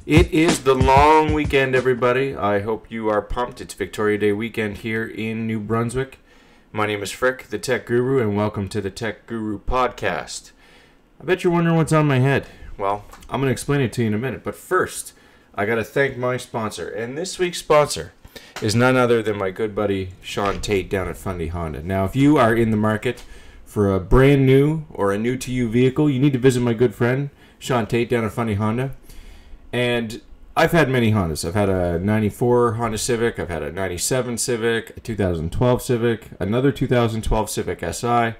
It is the long weekend, everybody. I hope you are pumped. It's Victoria Day weekend here in New Brunswick. My name is Frick, the Tech Guru, and welcome to the Tech Guru Podcast. I bet you're wondering what's on my head. Well, I'm going to explain it to you in a minute, but first, I got to thank my sponsor. And this week's sponsor is none other than my good buddy Sean Tate down at Fundy Honda. Now, if you are in the market for a brand new or a new-to-you vehicle, you need to visit my good friend Sean Tate down at Fundy Honda. And I've had many Hondas. I've had a 94 Honda Civic, I've had a 97 Civic, a 2012 Civic, another 2012 Civic Si.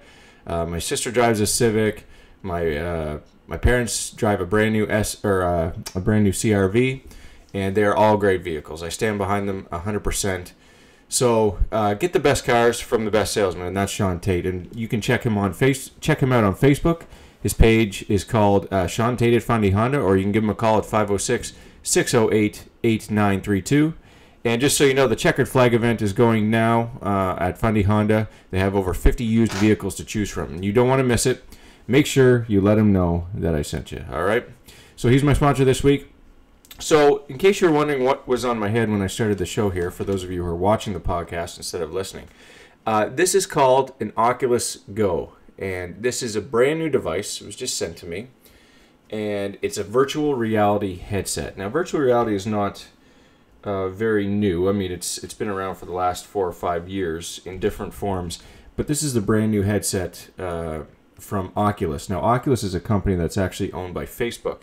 My sister drives a Civic. My parents drive a brand new CRV, and they're all great vehicles. I stand behind them 100%. So get the best cars from the best salesman, and that's Sean Tate. And you can check him out on Facebook. His page is called Sean Tate at Fundy Honda, or you can give him a call at 506-608-8932. And just so you know, the Checkered Flag event is going now at Fundy Honda. They have over 50 used vehicles to choose from, and you don't want to miss it. Make sure you let him know that I sent you, all right? So he's my sponsor this week. So in case you're wondering what was on my head when I started the show here, for those of you who are watching the podcast instead of listening, this is called an Oculus Go. And this is a brand new device. It was just sent to me. And it's a virtual reality headset. Now, virtual reality is not very new. I mean, it's been around for the last 4 or 5 years in different forms. But this is the brand new headset from Oculus. Now, Oculus is a company that's actually owned by Facebook.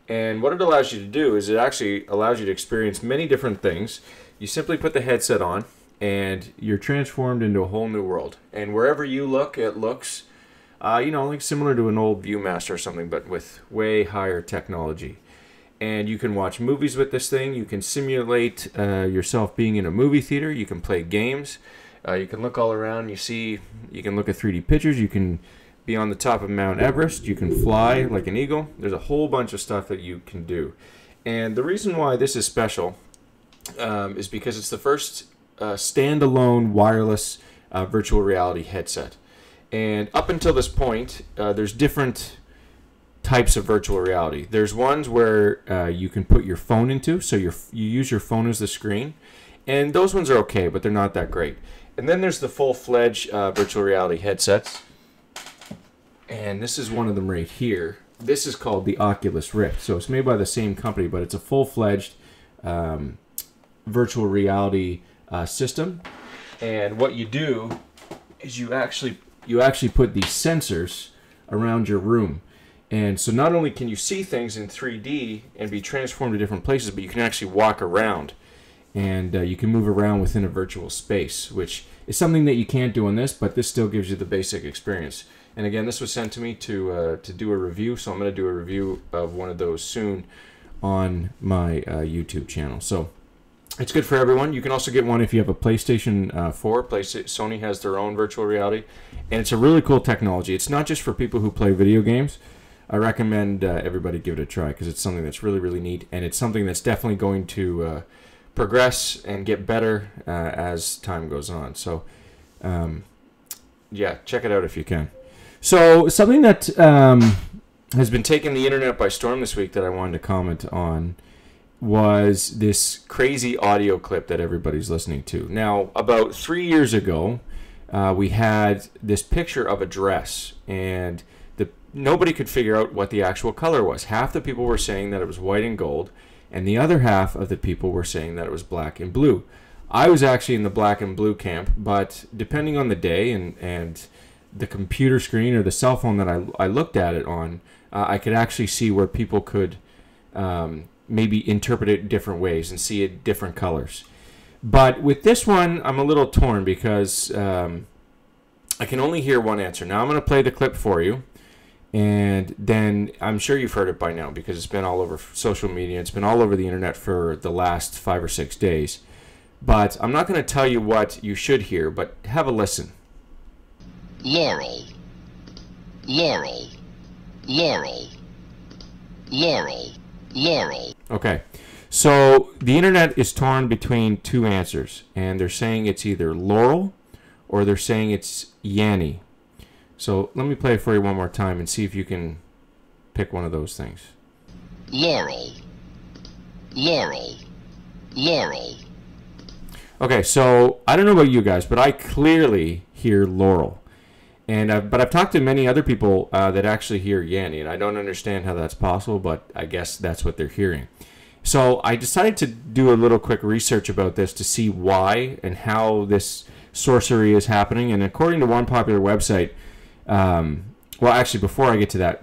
And what it allows you to do is it actually allows you to experience many different things. You simply put the headset on, and you're transformed into a whole new world. And wherever you look, it looks like similar to an old Viewmaster or something, but with way higher technology. And you can watch movies with this thing. You can simulate yourself being in a movie theater. You can play games. You can look all around. You can look at 3D pictures. You can be on the top of Mount Everest. You can fly like an eagle. There's a whole bunch of stuff that you can do. And the reason why this is special is because it's the first standalone wireless virtual reality headset. And up until this point, there's different types of virtual reality. There's ones where you can put your phone into, so you use your phone as the screen. And those ones are okay, but they're not that great. And then there's the full-fledged virtual reality headsets. And this is one of them right here. This is called the Oculus Rift. So it's made by the same company, but it's a full-fledged virtual reality system. And what you do is you actually put these sensors around your room. And so not only can you see things in 3D and be transformed to different places, but you can actually walk around. And you can move around within a virtual space, which is something that you can't do on this, but this still gives you the basic experience. And again, this was sent to me to do a review, so I'm going to do a review of one of those soon on my YouTube channel. So it's good for everyone. You can also get one if you have a PlayStation 4. Sony has their own virtual reality, and it's a really cool technology. It's not just for people who play video games. I recommend everybody give it a try because it's something that's really, really neat, and it's something that's definitely going to progress and get better as time goes on. So, yeah, check it out if you can. So, something that has been taking the internet by storm this week that I wanted to comment on was this crazy audio clip that everybody's listening to. Now, about 3 years ago, we had this picture of a dress, and nobody could figure out what the actual color was. Half the people were saying that it was white and gold, and the other half of the people were saying that it was black and blue. I was actually in the black and blue camp, but depending on the day and the computer screen or the cell phone that I looked at it on, I could actually see where people could maybe interpret it different ways and see it different colors. But with this one, I'm a little torn because I can only hear one answer. Now I'm going to play the clip for you, and then I'm sure you've heard it by now because it's been all over social media. It's been all over the internet for the last 5 or 6 days. But I'm not going to tell you what you should hear, but have a listen. Laurel, laurel, laurel, laurel, laurel. Okay, so the internet is torn between two answers, and they're saying it's either Laurel or they're saying it's Yanni. So let me play it for you one more time and see if you can pick one of those things. Laurel, Laurel, laurel. Okay, so I don't know about you guys, but I clearly hear laurel. But I've talked to many other people that actually hear Yanni, and I don't understand how that's possible, but I guess that's what they're hearing. So I decided to do a little quick research about this to see why and how this sorcery is happening. And according to one popular website, well, actually, before I get to that,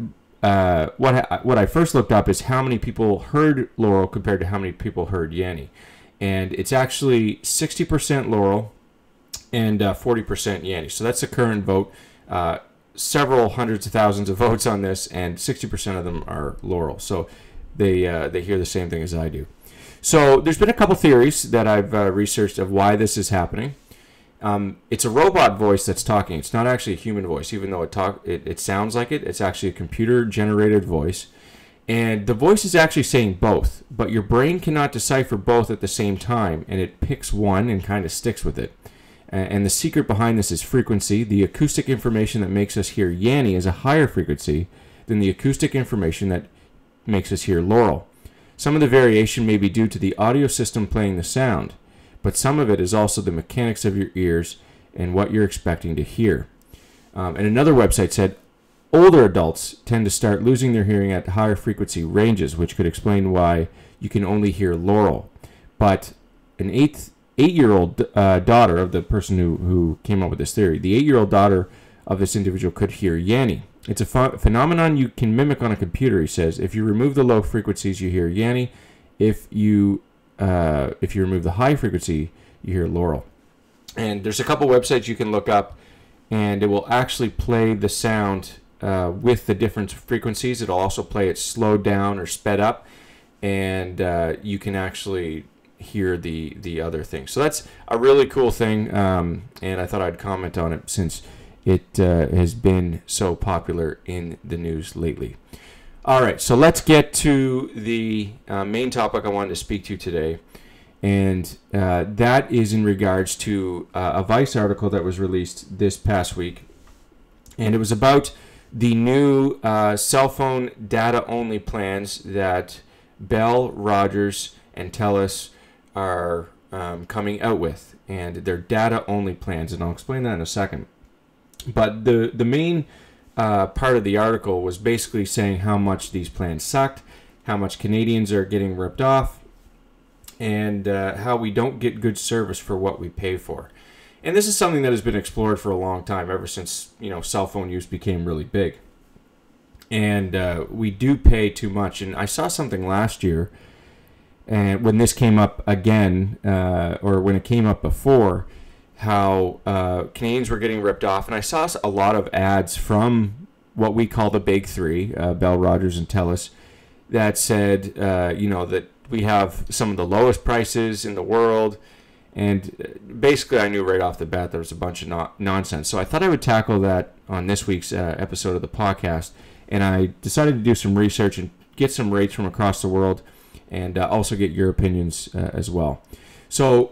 what I first looked up is how many people heard laurel compared to how many people heard Yanni. And it's actually 60% laurel and 40% Yanni. So that's the current vote. Several hundreds of thousands of votes on this, and 60% of them are laurel. So they hear the same thing as I do. So there's been a couple theories that I've researched of why this is happening. It's a robot voice that's talking. It's not actually a human voice, even though it sounds like it. It's actually a computer-generated voice. And the voice is actually saying both, but your brain cannot decipher both at the same time, and it picks one and kind of sticks with it. And the secret behind this is frequency. The acoustic information that makes us hear Yanni is a higher frequency than the acoustic information that makes us hear laurel. Some of the variation may be due to the audio system playing the sound, but some of it is also the mechanics of your ears and what you're expecting to hear. And another website said older adults tend to start losing their hearing at higher frequency ranges, which could explain why you can only hear laurel. But an eight-year-old daughter of the person who came up with this theory, the 8-year-old daughter of this individual could hear Yanni. It's a phenomenon you can mimic on a computer, he says. If you remove the low frequencies, you hear Yanni. If you remove the high frequency, you hear laurel. And there's a couple websites you can look up, and it will actually play the sound with the different frequencies. It'll also play it slowed down or sped up, and you can actually hear the other thing. So that's a really cool thing, and I thought I'd comment on it since it has been so popular in the news lately. All right, so let's get to the main topic I wanted to speak to today, and that is in regards to a Vice article that was released this past week, and it was about the new cell phone data-only plans that Bell, Rogers, and TELUS are coming out with, and they're data-only plans, and I'll explain that in a second. But the main part of the article was basically saying how much these plans sucked, how much Canadians are getting ripped off, and how we don't get good service for what we pay for. And this is something that has been explored for a long time, ever since cell phone use became really big. And we do pay too much. And I saw something last year, and when this came up again, or when it came up before, how Canadians were getting ripped off. And I saw a lot of ads from what we call the big three, Bell, Rogers, and TELUS, that said, that we have some of the lowest prices in the world. And basically, I knew right off the bat there was a bunch of nonsense. So I thought I would tackle that on this week's episode of the podcast. And I decided to do some research and get some rates from across the world, and also get your opinions as well. So,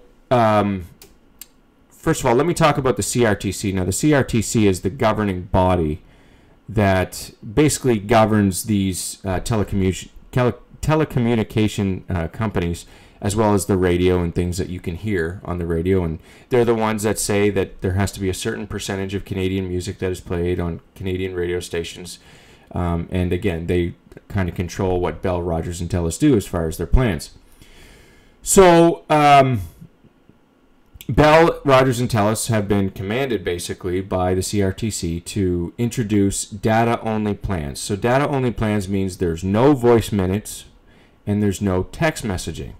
first of all, let me talk about the CRTC. Now, the CRTC is the governing body that basically governs these telecommunication companies, as well as the radio and things that you can hear on the radio. And they're the ones that say that there has to be a certain percentage of Canadian music that is played on Canadian radio stations. And again, they kind of control what Bell, Rogers, and TELUS do as far as their plans. So, Bell, Rogers, and TELUS have been commanded basically by the CRTC to introduce data-only plans. So data-only plans means there's no voice minutes and there's no text messaging.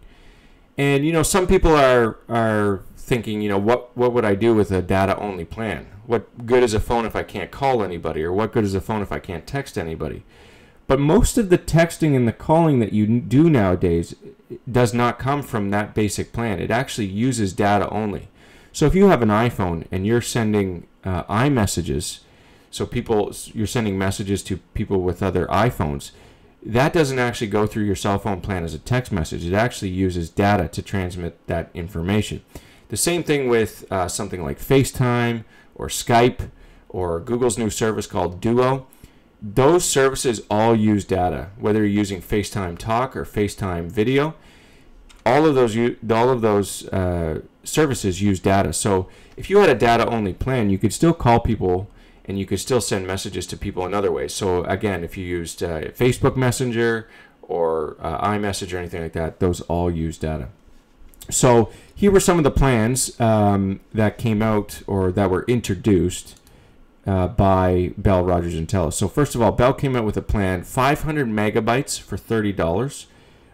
And, some people are thinking, what would I do with a data-only plan? What good is a phone if I can't call anybody? Or what good is a phone if I can't text anybody? But most of the texting and the calling that you do nowadays does not come from that basic plan. It actually uses data only. So if you have an iPhone and you're sending iMessages, so you're sending messages to people with other iPhones, that doesn't actually go through your cell phone plan as a text message. It actually uses data to transmit that information. The same thing with something like FaceTime or Skype or Google's new service called Duo. Those services all use data, whether you're using FaceTime Talk or FaceTime Video. all of those services use data. So if you had a data-only plan, you could still call people and you could still send messages to people in other ways. So again, if you used Facebook Messenger or iMessage or anything like that, those all use data. So here were some of the plans that came out or that were introduced by Bell, Rogers, and Telus. So first of all, Bell came out with a plan, 500 megabytes for $30.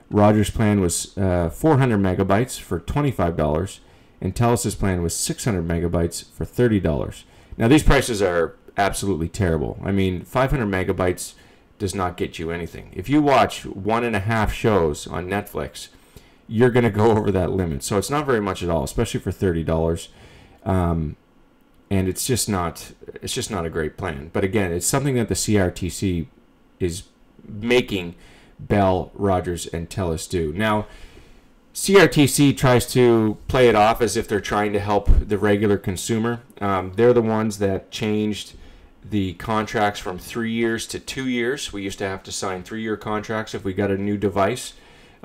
Rogers' plan was 400 megabytes for $25, and Telus' plan was 600 megabytes for $30. Now these prices are absolutely terrible. I mean, 500 megabytes does not get you anything. If you watch 1.5 shows on Netflix, you're going to go over that limit. So it's not very much at all, especially for $30. And it's just not a great plan. But again, it's something that the CRTC is making Bell, Rogers, and Telus do. Now, CRTC tries to play it off as if they're trying to help the regular consumer. They're the ones that changed the contracts from 3 years to 2 years. We used to have to sign 3-year contracts if we got a new device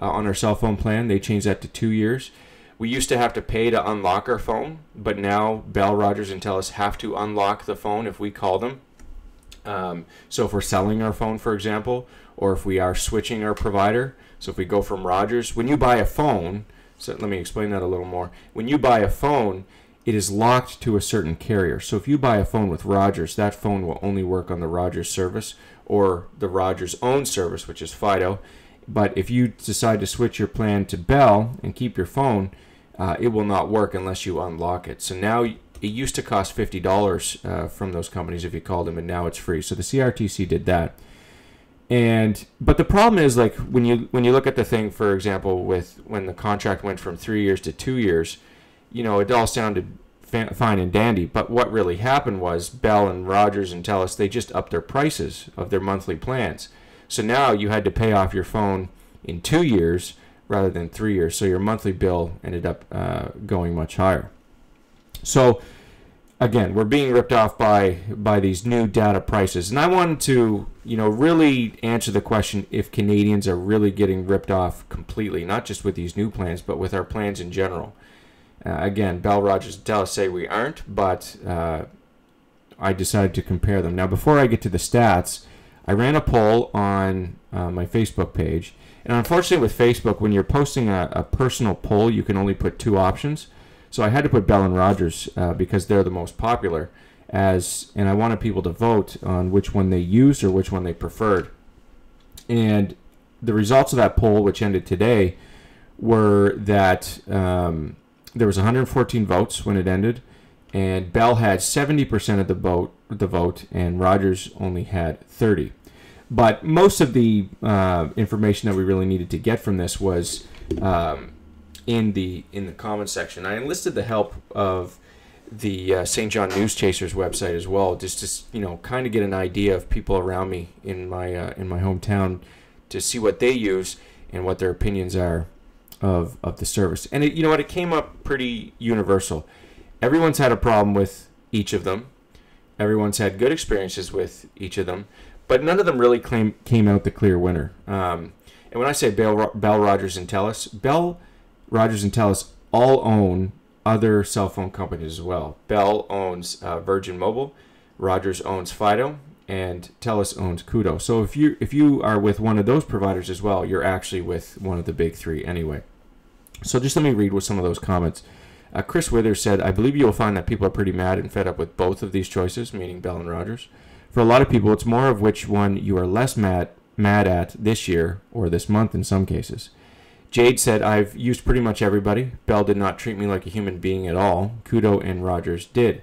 on our cell phone plan. They changed that to 2 years. We used to have to pay to unlock our phone, but now Bell, Rogers, and Telus have to unlock the phone if we call them. So if we're selling our phone, for example, or if we are switching our provider, so if we go from Rogers, when you buy a phone, so let me explain that a little more. When you buy a phone, it is locked to a certain carrier. So if you buy a phone with Rogers, that phone will only work on the Rogers service or the Rogers own service, which is Fido. But if you decide to switch your plan to Bell and keep your phone, it will not work unless you unlock it. So now it used to cost $50 from those companies if you called them, and now it's free. So the CRTC did that. But the problem is, like, when you look at the thing, for example, with when the contract went from 3 years to 2 years, you know, it all sounded fine and dandy. But what really happened was Bell and Rogers and Telus, they just upped their prices of their monthly plans. So now you had to pay off your phone in 2 years rather than 3 years. So your monthly bill ended up going much higher. So again, we're being ripped off by these new data prices. And I wanted to, you know, really answer the question if Canadians are really getting ripped off completely, not just with these new plans, but with our plans in general. Again, Bell, Rogers, and Telus say we aren't, but I decided to compare them. Now, before I get to the stats, I ran a poll on my Facebook page. And unfortunately with Facebook, when you're posting a personal poll, you can only put 2 options. So I had to put Bell and Rogers because they're the most popular, and I wanted people to vote on which one they used or which one they preferred. And the results of that poll, which ended today, were that there was 114 votes when it ended, and Bell had 70% of the vote, and Rogers only had 30. But most of the information that we really needed to get from this was in the comments section. I enlisted the help of the St. John News Chasers website as well, just to, you know, kind of get an idea of people around me in my hometown to see what they use and what their opinions are of the service. And you know what, it came up pretty universal. Everyone's had a problem with each of them. Everyone's had good experiences with each of them, but none of them really came out the clear winner. And when I say Bell, Rogers, and Telus, Bell, Rogers, and Telus all own other cell phone companies as well. Bell owns Virgin Mobile, Rogers owns Fido, and Telus owns Koodo. So if you are with one of those providers as well, you're actually with one of the big 3 anyway. So just let me read with some of those comments. Chris Withers said, I believe you will find that people are pretty mad and fed up with both of these choices, meaning Bell and Rogers. For a lot of people, it's more of which one you are less mad at this year or this month in some cases. Jade said, I've used pretty much everybody. Bell did not treat me like a human being at all. Koodo and Rogers did.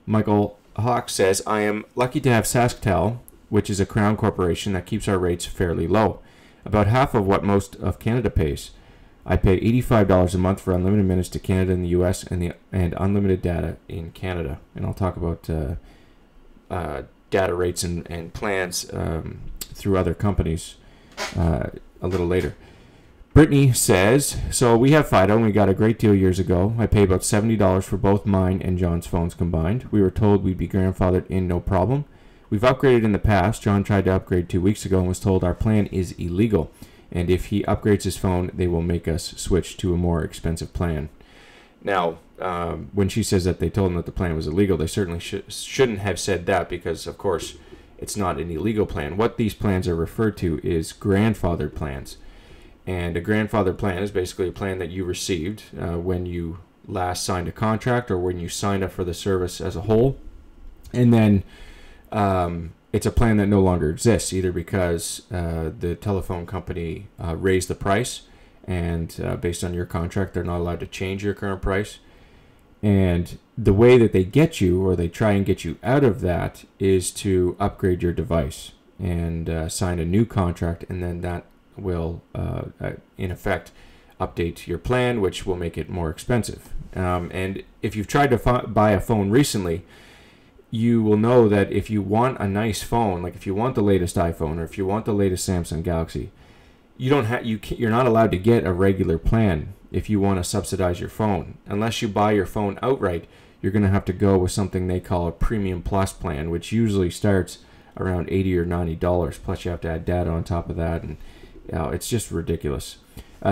Michael Hawk says, I am lucky to have SaskTel, which is a crown corporation that keeps our rates fairly low, about half of what most of Canada pays. I pay $85 a month for unlimited minutes to Canada and the U.S. and unlimited data in Canada. And I'll talk about data rates and plans through other companies a little later. Brittany says, so we have Fido and we got a great deal years ago. I pay about $70 for both mine and John's phones combined. We were told we'd be grandfathered in no problem. We've upgraded in the past. John tried to upgrade 2 weeks ago and was told our plan is illegal. and if he upgrades his phone, they will make us switch to a more expensive plan. Now, when she says that they told him that the plan was illegal, they certainly shouldn't have said that, because, of course, it's not an illegal plan. What these plans are referred to is grandfathered plans. And a grandfathered plan is basically a plan that you received when you last signed a contract or when you signed up for the service as a whole. And then it's a plan that no longer exists, either because the telephone company raised the price, and based on your contract, they're not allowed to change your current price. And the way that they get you, or they try and get you out of that, is to upgrade your device and sign a new contract, and then that will, in effect, update your plan, which will make it more expensive. And if you've tried to buy a phone recently, you will know that if you want a nice phone, like if you want the latest iPhone or if you want the latest Samsung Galaxy, you're not allowed to get a regular plan if you want to subsidize your phone. Unless you buy your phone outright, you're going to have to go with something they call a Premium Plus plan, which usually starts around $80 or $90. Plus, you have to add data on top of that, and it's just ridiculous.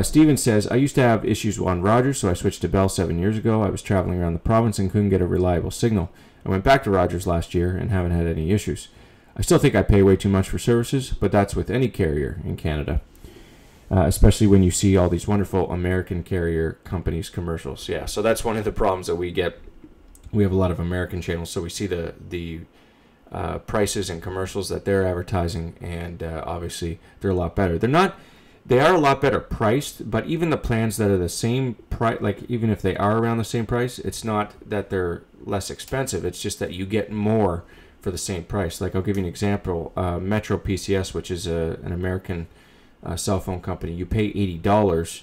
Steven says, I used to have issues on Rogers, so I switched to Bell 7 years ago. I was traveling around the province and couldn't get a reliable signal. I went back to Rogers last year and haven't had any issues. I still think I pay way too much for services, but that's with any carrier in Canada. Especially when you see all these wonderful American carrier companies' commercials. Yeah, so that's one of the problems that we get. We have a lot of American channels, so we see the prices and commercials that they're advertising, and obviously they're a lot better. They are a lot better priced, but even the plans that are the same price, like even if they are around the same price, it's not that they're less expensive. It's just that you get more for the same price. Like, I'll give you an example. Metro PCS, which is an American cell phone company, you pay $80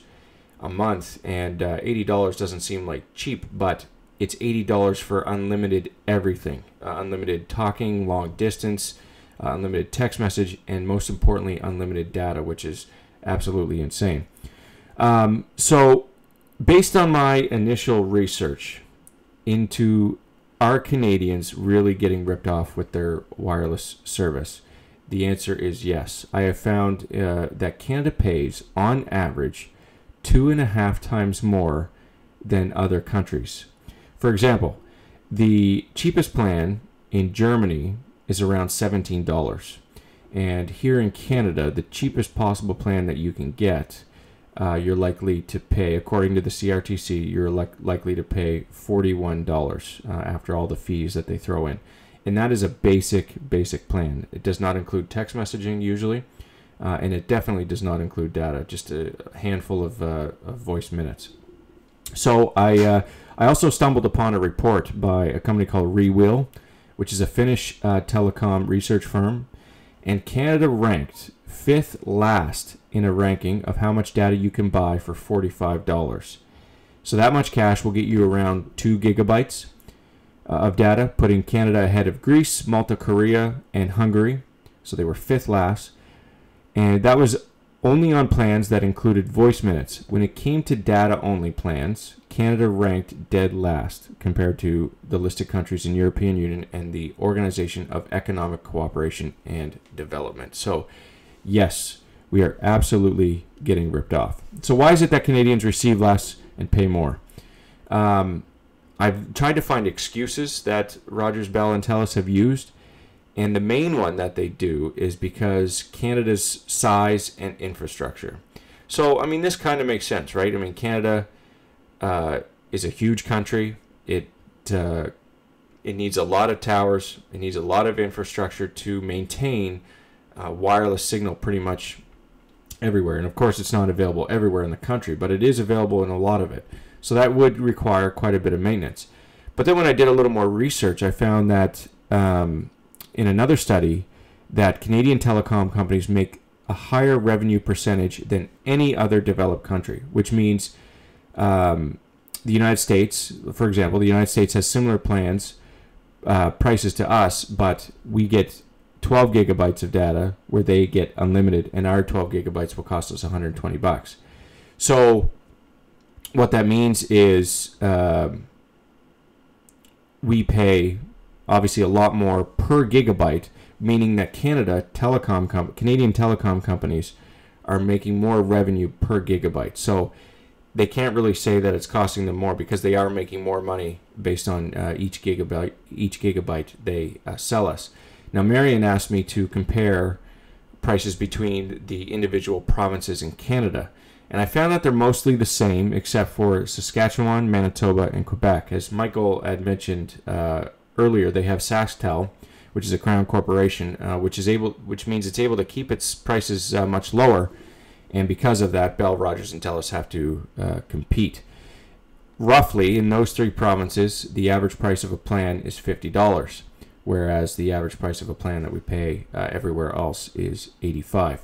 a month, and $80 doesn't seem like cheap, but it's $80 for unlimited everything. Unlimited talking, long distance, unlimited text message, and most importantly, unlimited data, which is absolutely insane. So based on my initial research into are Canadians really getting ripped off with their wireless service, the answer is yes. I have found that Canada pays, on average, 2.5 times more than other countries. For example, the cheapest plan in Germany is around $17. And here in Canada, the cheapest possible plan that you can get, you're likely to pay, according to the CRTC, you're likely to pay $41 after all the fees that they throw in. And that is a basic plan. It does not include text messaging usually, and it definitely does not include data, just a handful of voice minutes. So I also stumbled upon a report by a company called Rewheel, which is a Finnish telecom research firm, and Canada ranked 5th last in a ranking of how much data you can buy for $45. So that much cash will get you around 2 gigabytes of data, putting Canada ahead of Greece, Malta, Korea, and Hungary. So they were 5th last. And that was only on plans that included voice minutes. When it came to data-only plans, Canada ranked dead last compared to the listed countries in European Union and the Organization of Economic Cooperation and Development. So, yes, we are absolutely getting ripped off. So why is it that Canadians receive less and pay more? I've tried to find excuses that Rogers, Bell, and Telus have used, and the main one that they do is because Canada's size and infrastructure. So, I mean, this kind of makes sense, right? I mean, Canada is a huge country. It needs a lot of towers. It needs a lot of infrastructure to maintain wireless signal pretty much everywhere. And, of course, it's not available everywhere in the country, but it is available in a lot of it. So that would require quite a bit of maintenance. But then when I did a little more research, I found that in another study that Canadian telecom companies make a higher revenue percentage than any other developed country, which means the United States, for example, the United States has similar plans, prices to us, but we get 12 gigabytes of data where they get unlimited, and our 12 gigabytes will cost us $120. So what that means is we pay obviously a lot more per gigabyte, meaning that Canadian telecom companies are making more revenue per gigabyte. So they can't really say that it's costing them more because they are making more money based on each gigabyte they sell us. Now, Marion asked me to compare prices between the individual provinces in Canada, and I found that they're mostly the same except for Saskatchewan, Manitoba, and Quebec. As Michael had mentioned earlier, they have SaskTel, which is a crown corporation, which means it's able to keep its prices much lower. And because of that, Bell, Rogers, and TELUS have to compete. Roughly, in those three provinces, the average price of a plan is $50, whereas the average price of a plan that we pay everywhere else is $85.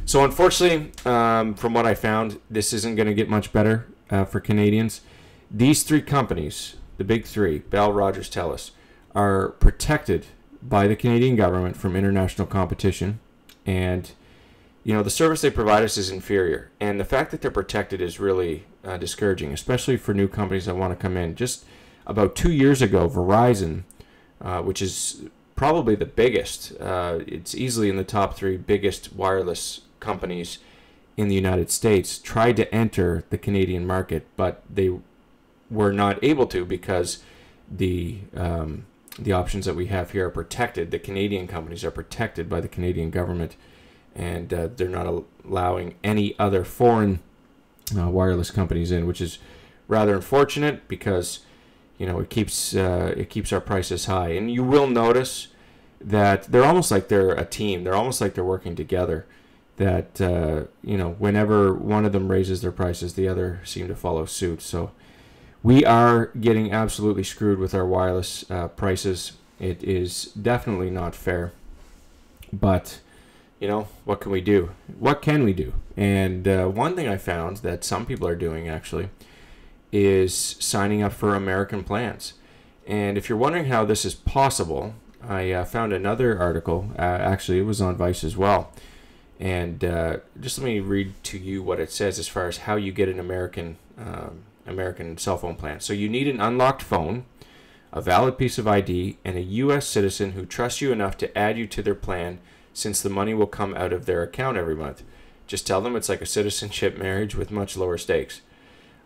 So unfortunately, from what I found, this isn't going to get much better for Canadians. These three companies, the big three, Bell, Rogers, TELUS, are protected by the Canadian government from international competition, and the service they provide us is inferior, and the fact that they're protected is really discouraging, especially for new companies that want to come in. Just about 2 years ago, Verizon, which is probably the biggest, it's easily in the top three biggest wireless companies in the United States, tried to enter the Canadian market, but they were not able to because the options that we have here are protected. The Canadian companies are protected by the Canadian government, and they're not allowing any other foreign wireless companies in, which is rather unfortunate because it keeps our prices high. And you will notice that they're almost like they're a team. They're almost like they're working together. That whenever one of them raises their prices, the other seem to follow suit. So we are getting absolutely screwed with our wireless prices. It is definitely not fair, but what can we do? What can we do? And one thing I found that some people are doing actually is signing up for American plans. And if you're wondering how this is possible, I found another article. Actually, it was on Vice as well. And just let me read to you what it says as far as how you get an American cell phone plan. So you need an unlocked phone, a valid piece of ID, and a U.S. citizen who trusts you enough to add you to their plan, since the money will come out of their account every month. Just tell them it's like a citizenship marriage with much lower stakes.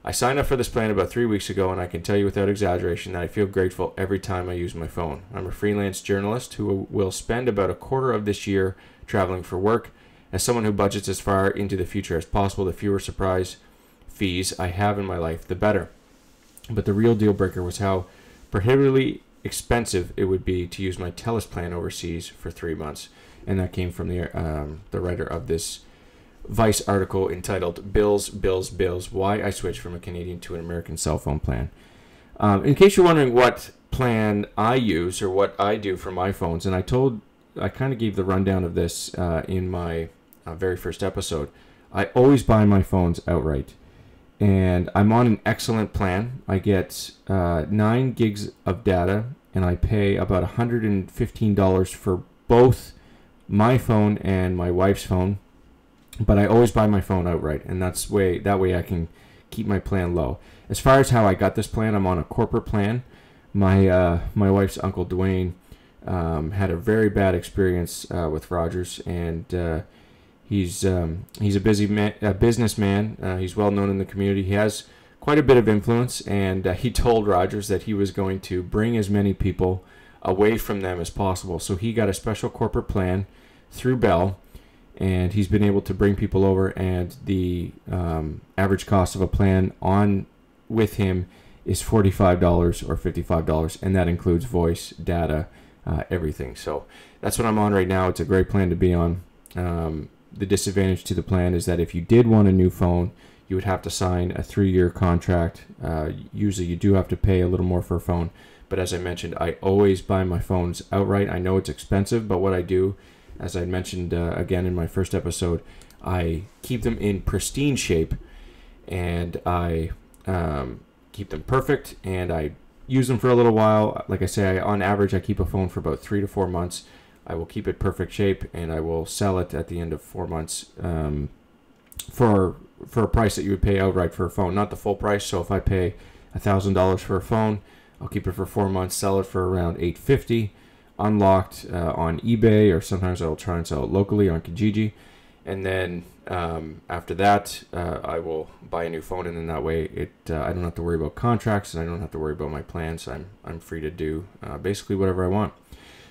I signed up for this plan about 3 weeks ago, and I can tell you without exaggeration that I feel grateful every time I use my phone. I'm a freelance journalist who will spend about a quarter of this year traveling for work. As someone who budgets as far into the future as possible, the fewer surprise fees I have in my life, the better. But the real deal breaker was how prohibitively expensive it would be to use my TELUS plan overseas for 3 months. And that came from the writer of this Vice article entitled Bills, Bills, Bills, Why I Switched from a Canadian to an American Cell Phone Plan. In case you're wondering what plan I use or what I do for my phones, and I kind of gave the rundown of this in my very first episode. I always buy my phones outright, and I'm on an excellent plan. I get 9 gigs of data, and I pay about $115 for both my phone and my wife's phone, but I always buy my phone outright, and that way I can keep my plan low. As far as how I got this plan, I'm on a corporate plan. My wife's uncle Dwayne had a very bad experience with Rogers, and he's a businessman. He's well known in the community. He has quite a bit of influence, and he told Rogers that he was going to bring as many people away from them as possible. So he got a special corporate plan through Bell, and he's been able to bring people over, and the average cost of a plan on with him is $45 or $55, and that includes voice, data, everything. So that's what I'm on right now. It's a great plan to be on. The disadvantage to the plan is that if you did want a new phone, you would have to sign a 3-year contract. Usually you do have to pay a little more for a phone, but as I mentioned, I always buy my phones outright. I know it's expensive, but what I do, as I mentioned again in my first episode, I keep them in pristine shape, and I keep them perfect, and I use them for a little while. Like I say, on average, I keep a phone for about 3 to 4 months. I will keep it perfect shape, and I will sell it at the end of 4 months for a price that you would pay outright for a phone, not the full price. So if I pay $1,000 for a phone, I'll keep it for 4 months, sell it for around $850, unlocked on eBay, or sometimes I'll try and sell it locally on Kijiji. And then after that, I will buy a new phone, and then that way I don't have to worry about contracts, and I don't have to worry about my plans. I'm free to do basically whatever I want.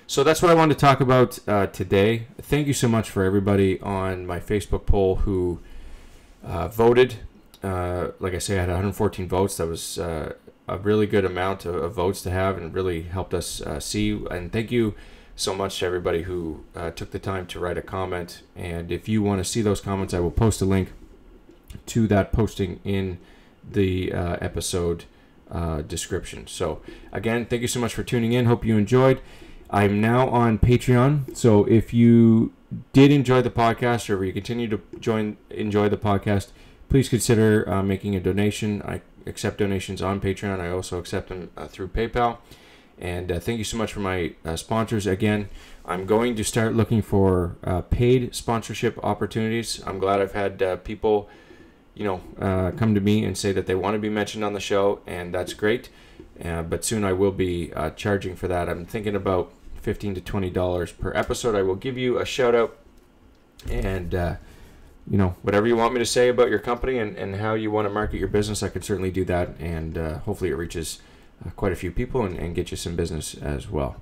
So that's what I wanted to talk about today. Thank you so much for everybody on my Facebook poll who voted. Like I say, I had 114 votes. That was a really good amount of votes to have, and really helped us see. And thank you so much to everybody who took the time to write a comment. And if you want to see those comments, I will post a link to that posting in the episode description. So again, thank you so much for tuning in. Hope you enjoyed. I'm now on Patreon, so if you did enjoy the podcast, or you continue to enjoy the podcast, please consider making a donation. I accept donations on Patreon. I also accept them through PayPal. And thank you so much for my sponsors. Again, I'm going to start looking for paid sponsorship opportunities. I'm glad I've had people, come to me and say that they want to be mentioned on the show, and that's great. But soon I will be charging for that. I'm thinking about $15 to $20 per episode. I will give you a shout out, and whatever you want me to say about your company and how you want to market your business, I could certainly do that, and hopefully it reaches quite a few people and get you some business as well.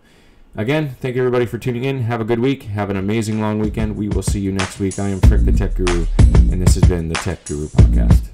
Again, thank you everybody for tuning in. Have a good week. Have an amazing long weekend. We will see you next week. I am Frick the Tech Guru, and this has been the Tech Guru Podcast.